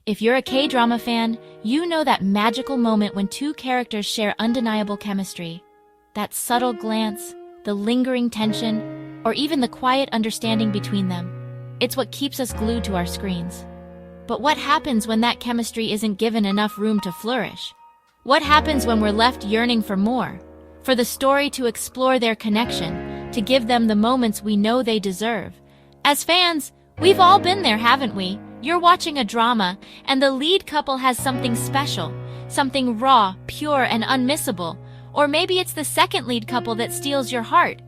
If you're a K-drama fan, you know that magical moment when two characters share undeniable chemistry. That subtle glance, the lingering tension, or even the quiet understanding between them. It's what keeps us glued to our screens. But what happens when that chemistry isn't given enough room to flourish? What happens when we're left yearning for more? For the story to explore their connection, to give them the moments we know they deserve. As fans, we've all been there, haven't we? You're watching a drama, and the lead couple has something special, something raw, pure, and unmissable. Or maybe it's the second lead couple that steals your heart.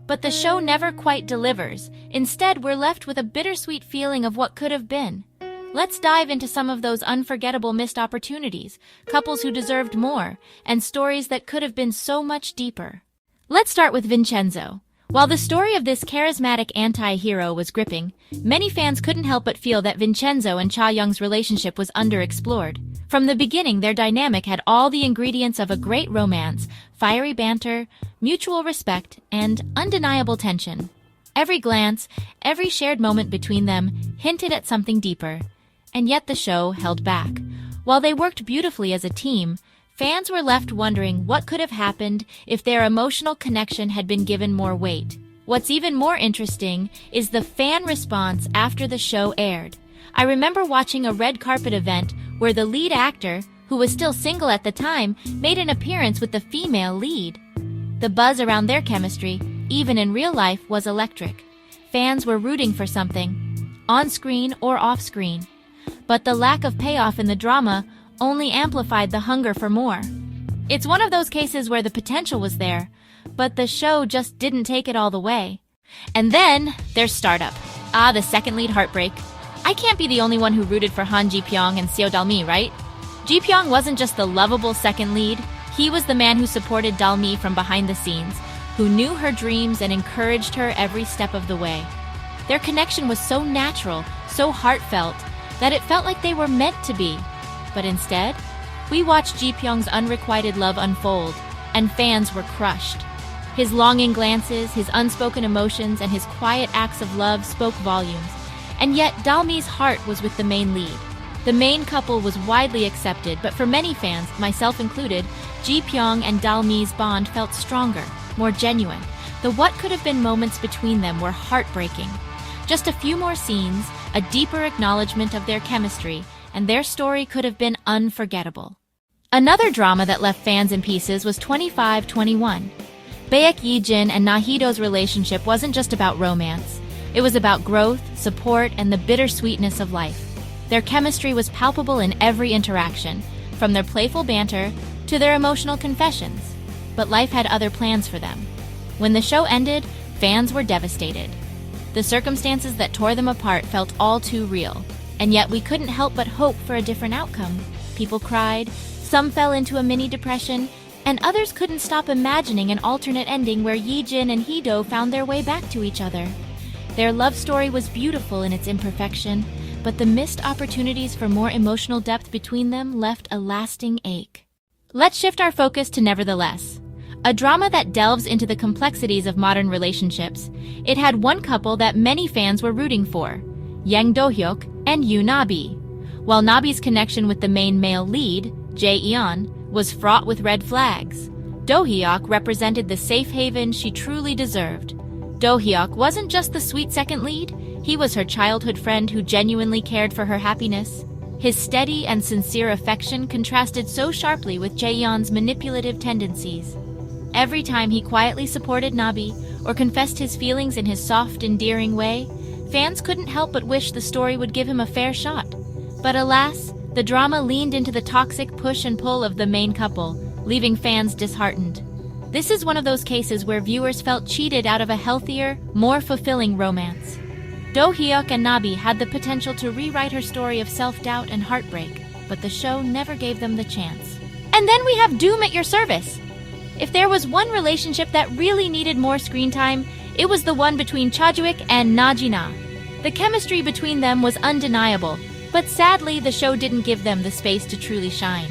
But the show never quite delivers. Instead, we're left with a bittersweet feeling of what could have been. Let's dive into some of those unforgettable missed opportunities, couples who deserved more, and stories that could have been so much deeper. Let's start with Vincenzo. While the story of this charismatic anti-hero was gripping, many fans couldn't help but feel that Vincenzo and Cha-Young's relationship was underexplored. From the beginning, their dynamic had all the ingredients of a great romance: fiery banter, mutual respect, and undeniable tension. Every glance, every shared moment between them hinted at something deeper. And yet the show held back. While they worked beautifully as a team, fans were left wondering what could have happened if their emotional connection had been given more weight. What's even more interesting is the fan response after the show aired. I remember watching a red carpet event where the lead actor, who was still single at the time, made an appearance with the female lead. The buzz around their chemistry, even in real life, was electric. Fans were rooting for something, on-screen or off-screen. But the lack of payoff in the drama only amplified the hunger for more. It's one of those cases where the potential was there, but the show just didn't take it all the way. And then there's Startup. The second lead heartbreak. I can't be the only one who rooted for Ji-Pyeong and Dal-Mi, right? Ji-Pyeong wasn't just the lovable second lead, he was the man who supported Dal-Mi from behind the scenes, who knew her dreams and encouraged her every step of the way. Their connection was so natural, so heartfelt, that it felt like they were meant to be. But instead, we watched Ji-Pyeong's unrequited love unfold, and fans were crushed. His longing glances, his unspoken emotions, and his quiet acts of love spoke volumes. And yet, Dal-Mi's heart was with the main lead. The main couple was widely accepted, but for many fans, myself included, Ji-Pyeong and Dal-Mi's bond felt stronger, more genuine. The what could have been moments between them were heartbreaking. Just a few more scenes, a deeper acknowledgement of their chemistry, and their story could have been unforgettable. Another drama that left fans in pieces was 25-21. Baek, Yi-Jin, and Na-Hee-Do's relationship wasn't just about romance. It was about growth, support, and the bittersweetness of life. Their chemistry was palpable in every interaction, from their playful banter to their emotional confessions. But life had other plans for them. When the show ended, fans were devastated. The circumstances that tore them apart felt all too real, and yet we couldn't help but hope for a different outcome. People cried, some fell into a mini depression, and others couldn't stop imagining an alternate ending where Yi-Jin and Hee-Do found their way back to each other. Their love story was beautiful in its imperfection, but the missed opportunities for more emotional depth between them left a lasting ache. Let's shift our focus to Nevertheless, a drama that delves into the complexities of modern relationships. It had one couple that many fans were rooting for, Do-Hyeok and Na-Bi. While Na-Bi's connection with the main male lead, Jae-eon, was fraught with red flags, Do-Hyeok represented the safe haven she truly deserved. Do-Hyeok wasn't just the sweet second lead, he was her childhood friend who genuinely cared for her happiness. His steady and sincere affection contrasted so sharply with Jae-eon's manipulative tendencies. Every time he quietly supported Na-Bi or confessed his feelings in his soft, endearing way, fans couldn't help but wish the story would give him a fair shot. But alas, the drama leaned into the toxic push and pull of the main couple, leaving fans disheartened. This is one of those cases where viewers felt cheated out of a healthier, more fulfilling romance. Do-Hyeok and Na-Bi had the potential to rewrite her story of self-doubt and heartbreak, but the show never gave them the chance. And then we have Doom at your service. If there was one relationship that really needed more screen time, it was the one between Cha-Young and Na-Bi. The chemistry between them was undeniable, but sadly the show didn't give them the space to truly shine.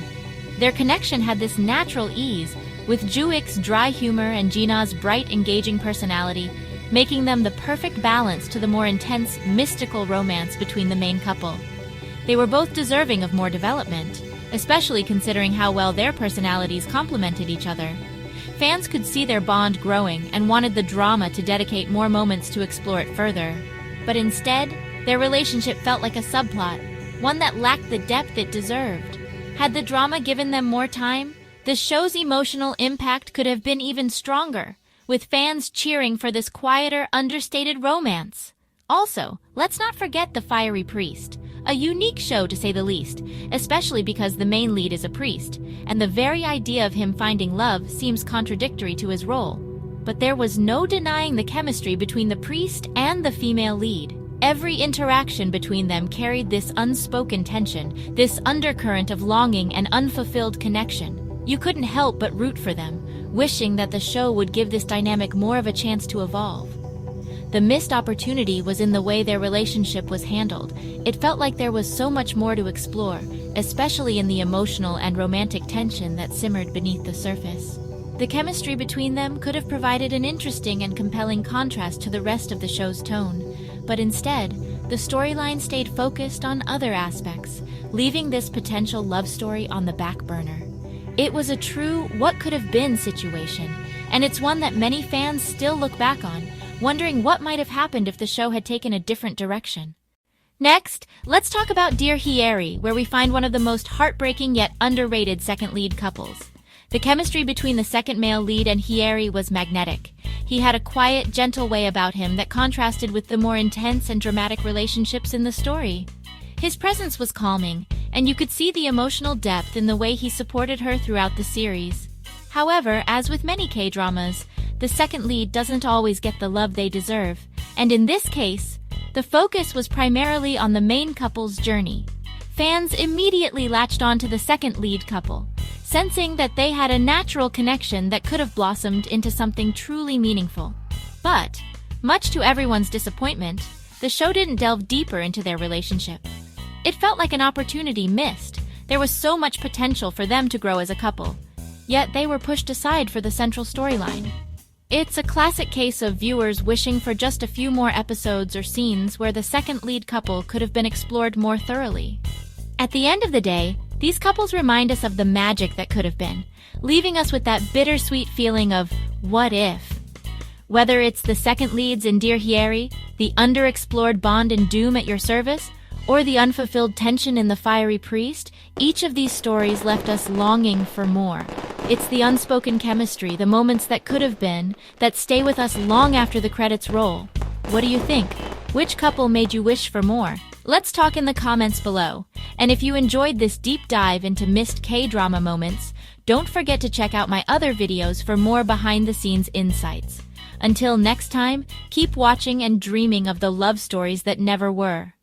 Their connection had this natural ease, with Joo-Ik's dry humor and Jina's bright, engaging personality, making them the perfect balance to the more intense, mystical romance between the main couple. They were both deserving of more development, especially considering how well their personalities complemented each other. Fans could see their bond growing and wanted the drama to dedicate more moments to explore it further. But instead, their relationship felt like a subplot, one that lacked the depth it deserved. Had the drama given them more time, the show's emotional impact could have been even stronger, with fans cheering for this quieter, understated romance. Also, let's not forget The Fiery Priest, a unique show to say the least, especially because the main lead is a priest, and the very idea of him finding love seems contradictory to his role. But there was no denying the chemistry between the priest and the female lead. Every interaction between them carried this unspoken tension, this undercurrent of longing and unfulfilled connection. You couldn't help but root for them, wishing that the show would give this dynamic more of a chance to evolve. The missed opportunity was in the way their relationship was handled. It felt like there was so much more to explore, especially in the emotional and romantic tension that simmered beneath the surface. The chemistry between them could have provided an interesting and compelling contrast to the rest of the show's tone, but instead, the storyline stayed focused on other aspects, leaving this potential love story on the back burner. It was a true what-could-have-been situation, and it's one that many fans still look back on, wondering what might have happened if the show had taken a different direction. Next, let's talk about Dear Hyeri, where we find one of the most heartbreaking yet underrated second lead couples. The chemistry between the second male lead and Hyeri was magnetic. He had a quiet, gentle way about him that contrasted with the more intense and dramatic relationships in the story. His presence was calming, and you could see the emotional depth in the way he supported her throughout the series. However, as with many K-dramas, the second lead doesn't always get the love they deserve, and in this case, the focus was primarily on the main couple's journey. Fans immediately latched onto the second lead couple, sensing that they had a natural connection that could have blossomed into something truly meaningful. But, much to everyone's disappointment, the show didn't delve deeper into their relationship. It felt like an opportunity missed. There was so much potential for them to grow as a couple, yet they were pushed aside for the central storyline. It's a classic case of viewers wishing for just a few more episodes or scenes where the second lead couple could have been explored more thoroughly. At the end of the day, these couples remind us of the magic that could have been, leaving us with that bittersweet feeling of what if. Whether it's the second leads in Dear Hyeri, the underexplored bond in Doom at Your Service, or the unfulfilled tension in The Fiery Priest, each of these stories left us longing for more. It's the unspoken chemistry, the moments that could have been, that stay with us long after the credits roll. What do you think? Which couple made you wish for more? Let's talk in the comments below. And if you enjoyed this deep dive into missed K-drama moments, don't forget to check out my other videos for more behind-the-scenes insights. Until next time, keep watching and dreaming of the love stories that never were.